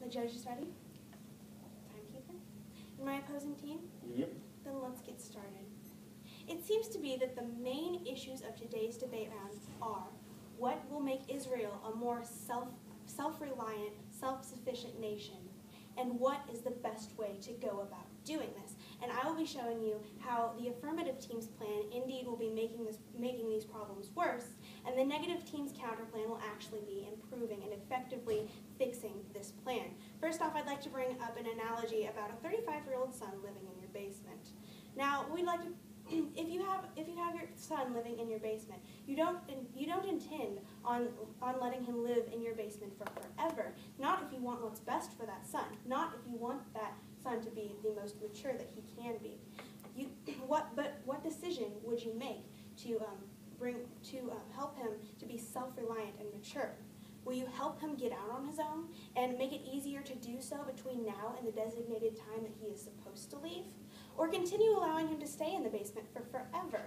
The judges ready? Timekeeper? And my opposing team? Yep. Then let's get started. It seems to be that the main issues of today's debate round are what will make Israel a more self-reliant, self-sufficient nation, and what is the best way to go about doing this. And I will be showing you how the affirmative team's plan indeed will be making these problems worse, and the negative team's counterplan will actually be improving and effectively fixing this plan. First off, I'd like to bring up an analogy about a 35-year-old son living in your basement. Now, we'd like to, if you have your son living in your basement, you don't intend on letting him live in your basement for forever. Not if you want what's best for that son. Not if you want that son to be the most mature that he can be. But what decision would you make to help him to be self-reliant and mature? Will you help him get out on his own and make it easier to do so between now and the designated time that he is supposed to leave? Or continue allowing him to stay in the basement for forever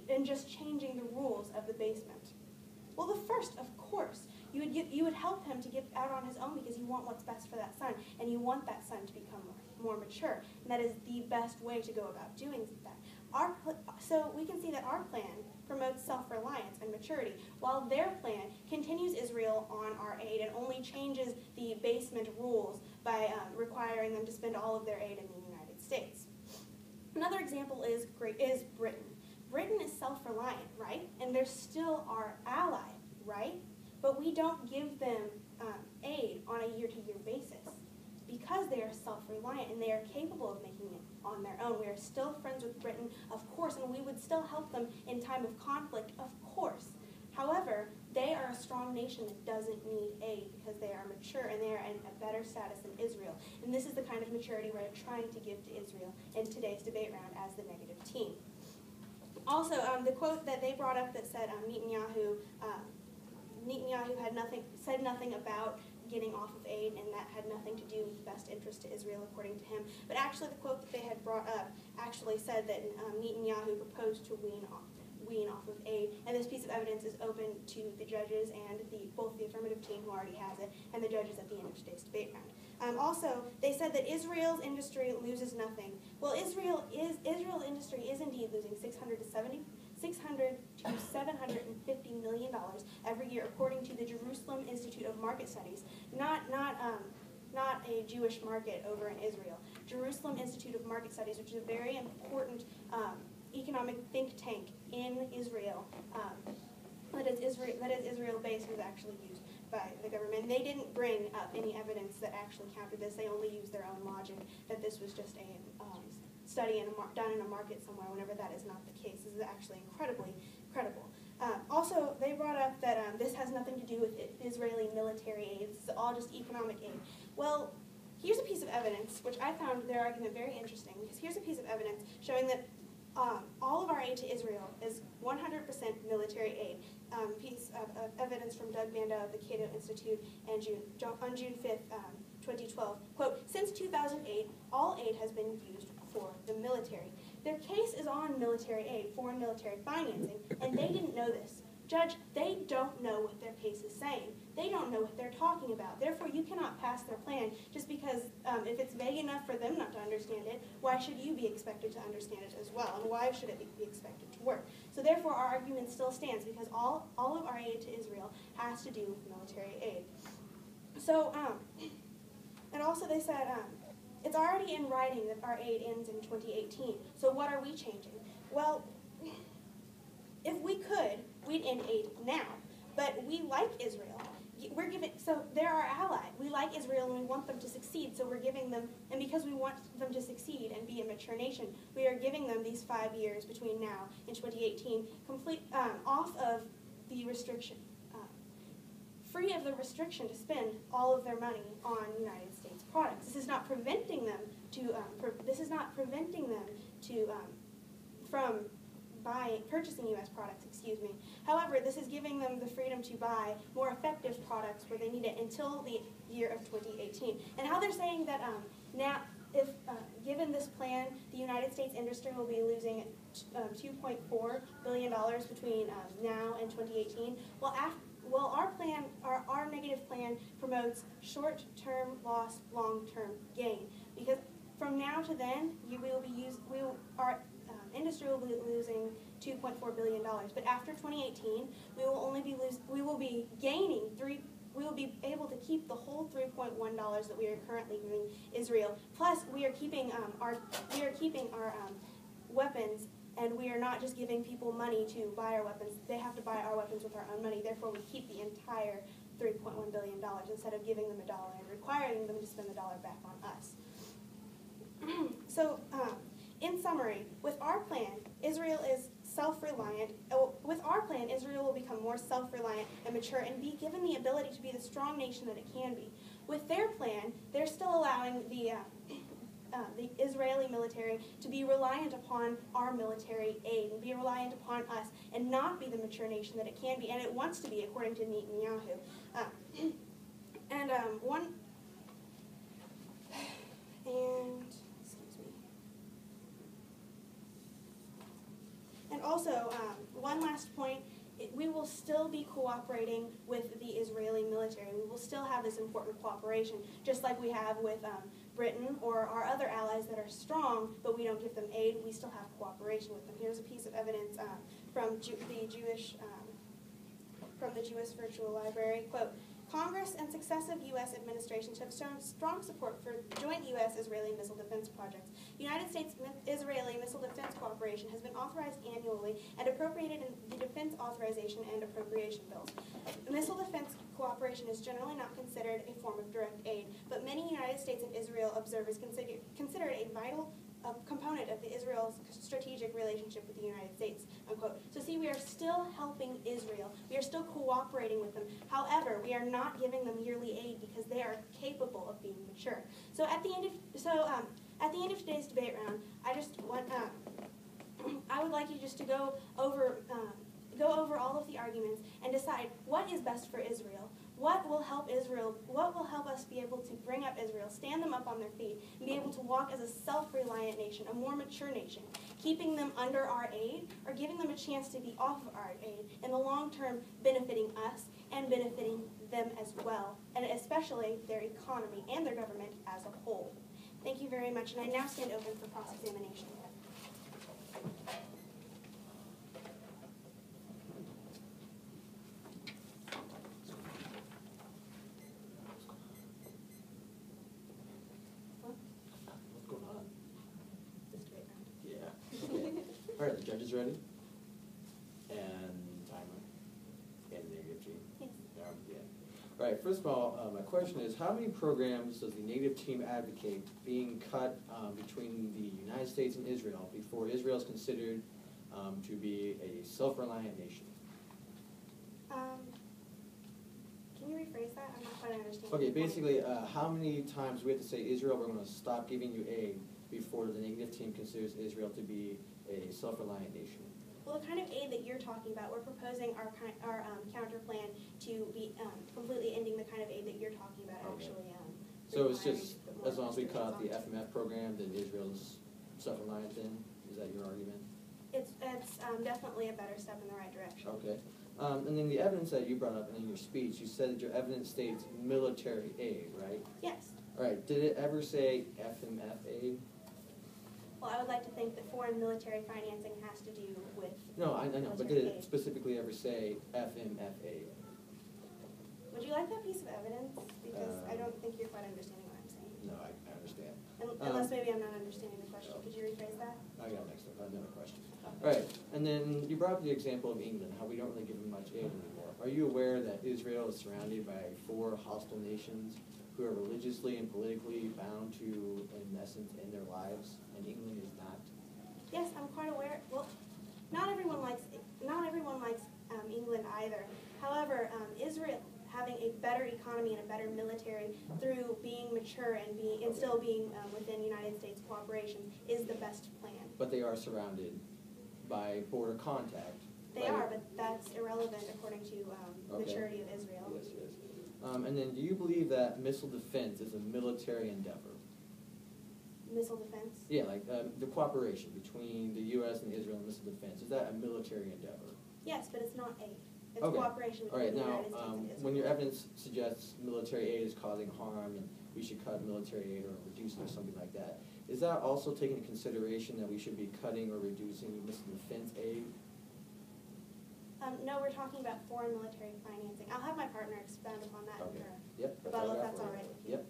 and just changing the rules of the basement? Well, the first, of course. You would help him to get out on his own because you want what's best for that son, and you want that son to become more mature. And that is the best way to go about doing that. So we can see that our plan promotes self-reliance and maturity, while their plan continues Israel on our aid and only changes the basement rules by requiring them to spend all of their aid in the United States. Another example is Britain. Britain is self-reliant, right? And they're still our ally, right? But we don't give them aid on a year-to-year basis because they are self-reliant and they are capable of making it on their own. We are still friends with Britain, of course, and we would still help them in time of conflict, of course. However, they are a strong nation that doesn't need aid because they are mature and they are in a better status than Israel. And this is the kind of maturity we're trying to give to Israel in today's debate round as the negative team. Also, the quote that they brought up that said Netanyahu said nothing about getting off of aid, and that had nothing to do with the best interest to Israel, according to him. But actually, the quote that they had brought up actually said that Netanyahu proposed to wean off of aid, and this piece of evidence is open to the judges and both the affirmative team, who already has it, and the judges at the end of today's debate round. Also, they said that Israel's industry loses nothing. Well, Israel industry is indeed losing $600 to $750 million every year, according to the Jerusalem Institute of Market Studies. Not a Jewish market over in Israel. Jerusalem Institute of Market Studies, which is a very important economic think tank in Israel, that is Israel-based, was actually used by the government. They didn't bring up any evidence that actually countered this. They only used their own logic that this was just a study done in a market somewhere, whenever that is not the case. This is actually incredibly credible. Also, they brought up that this has nothing to do with Israeli military aid. This is all just economic aid. Well, here's a piece of evidence, which I found their argument very interesting, because here's a piece of evidence showing that all of our aid to Israel is 100% military aid. Piece of evidence from Doug Banda of the Cato Institute on June 5th, 2012. Quote, since 2008, all aid has been used for the military. Their case is on military aid, foreign military financing, and they didn't know this. Judge, they don't know what their case is saying. They don't know what they're talking about. Therefore, you cannot pass their plan just because if it's vague enough for them not to understand it, why should you be expected to understand it as well? And why should it be expected to work? So therefore, our argument still stands because all of our aid to Israel has to do with military aid. So, and also they said, it's already in writing that our aid ends in 2018. So what are we changing? Well, if we could, we'd end aid now. But we like Israel. So they're our ally. We like Israel and we want them to succeed. So we're giving them, and because we want them to succeed and be a mature nation, we are giving them these 5 years between now and 2018, off of the restriction, free of the restriction to spend all of their money on United States products. This is not preventing them from purchasing U.S. products, excuse me. However, this is giving them the freedom to buy more effective products where they need it until the year of 2018. And how they're saying that now, given this plan, the United States industry will be losing $2.4 billion between now and 2018. Well, our negative plan promotes short-term loss, long-term gain. Because from now to then, our industry will be losing $2.4 billion. But after 2018, we will be gaining we will be able to keep the whole $3.1 that we are currently giving Israel. Plus, we are keeping our weapons, and we are not just giving people money to buy our weapons. They have to buy our weapons with our own money. Therefore, we keep the entire $3.1 billion instead of giving them $1 and requiring them to spend the dollar back on us. So, in summary, with our plan, Israel is self-reliant. With our plan, Israel will become more self-reliant and mature and be given the ability to be the strong nation that it can be. With their plan, they're still allowing the Israeli military to be reliant upon our military aid and be reliant upon us and not be the mature nation that it can be, and it wants to be, according to Netanyahu. And also, one last point, we will still be cooperating with the Israeli military. We will still have this important cooperation, just like we have with Britain or our other allies that are strong, but we don't give them aid. We still have cooperation with them. Here's a piece of evidence from the Jewish Virtual Library. Quote, Congress and successive U.S. administrations have shown strong support for joint U.S.-Israeli missile defense projects. United States-Israeli missile defense cooperation has been authorized annually and appropriated in the defense authorization and appropriation bills. Missile defense cooperation is generally not considered a form of direct aid, but many United States and Israel observers consider it a vital component of Israel's strategic relationship with the United States, unquote. So see, we are still helping Israel. We are still cooperating with them. However, we are not giving them yearly aid because they are capable of being mature. So at the end of today's debate round, I would like you just to go over all of the arguments and decide what is best for Israel. What will help Israel? What will help us be able to bring up Israel, stand them up on their feet, and be able to walk as a self-reliant nation, a more mature nation, keeping them under our aid or giving them a chance to be off of our aid, in the long term benefiting us and benefiting them as well, and especially their economy and their government as a whole. Thank you very much, and I now stand open for cross-examination. All right, the judges ready? And timer. And the negative team. Yes. Yeah. All right, first of all, my question is, how many programs does the negative team advocate being cut between the United States and Israel before Israel is considered to be a self-reliant nation? Can you rephrase that? I'm not quite understanding. Okay, basically, how many times do we have to say, Israel, we're going to stop giving you aid before the negative team considers Israel to be a self-reliant nation? Well, the kind of aid that you're talking about, we're proposing our counter plan to be completely ending the kind of aid that you're talking about. Okay. Actually. So it's just, as long as we cut out the Affirmative program, then Israel's self-reliant then? Is that your argument? It's definitely a better step in the right direction. Okay. And then the evidence that you brought up in your speech, you said that your evidence states military aid, right? Yes. All right. Did it ever say FMF aid? Well, I would like to think that foreign military financing has to do with No, I know, but did it specifically ever say FMF aid? Would you like that piece of evidence? Because I don't think you're quite understanding what I'm saying. No, I understand. Unless maybe I'm not understanding the question. Could you rephrase that? I got another question. All right, and then you brought up the example of England, how we don't really give them much aid anymore. Are you aware that Israel is surrounded by 4 hostile nations who are religiously and politically bound to, in essence, end their lives, and England is not? Yes, I'm quite aware. Well, not everyone likes England either. However, Israel having a better economy and a better military through being mature and still being within United States cooperation is the best plan. But they are surrounded by border contact. They are, but that's irrelevant according to maturity of Israel. Yes, yes. And then do you believe that missile defense is a military endeavor? Missile defense? Yeah, like the cooperation between the U.S. and Israel in missile defense. Is that a military endeavor? Yes, but it's not aid. It's Okay. cooperation All right, between the now, United States and Israel. when your evidence suggests military aid is causing harm and we should cut military aid or reduce it or something like that, is that also taking into consideration that we should be cutting or reducing missile defense aid? No, we're talking about foreign military financing. I'll have my partner expound upon that in Okay. her Yep. rebuttal, if all I got that's for all you. right with you. Yep.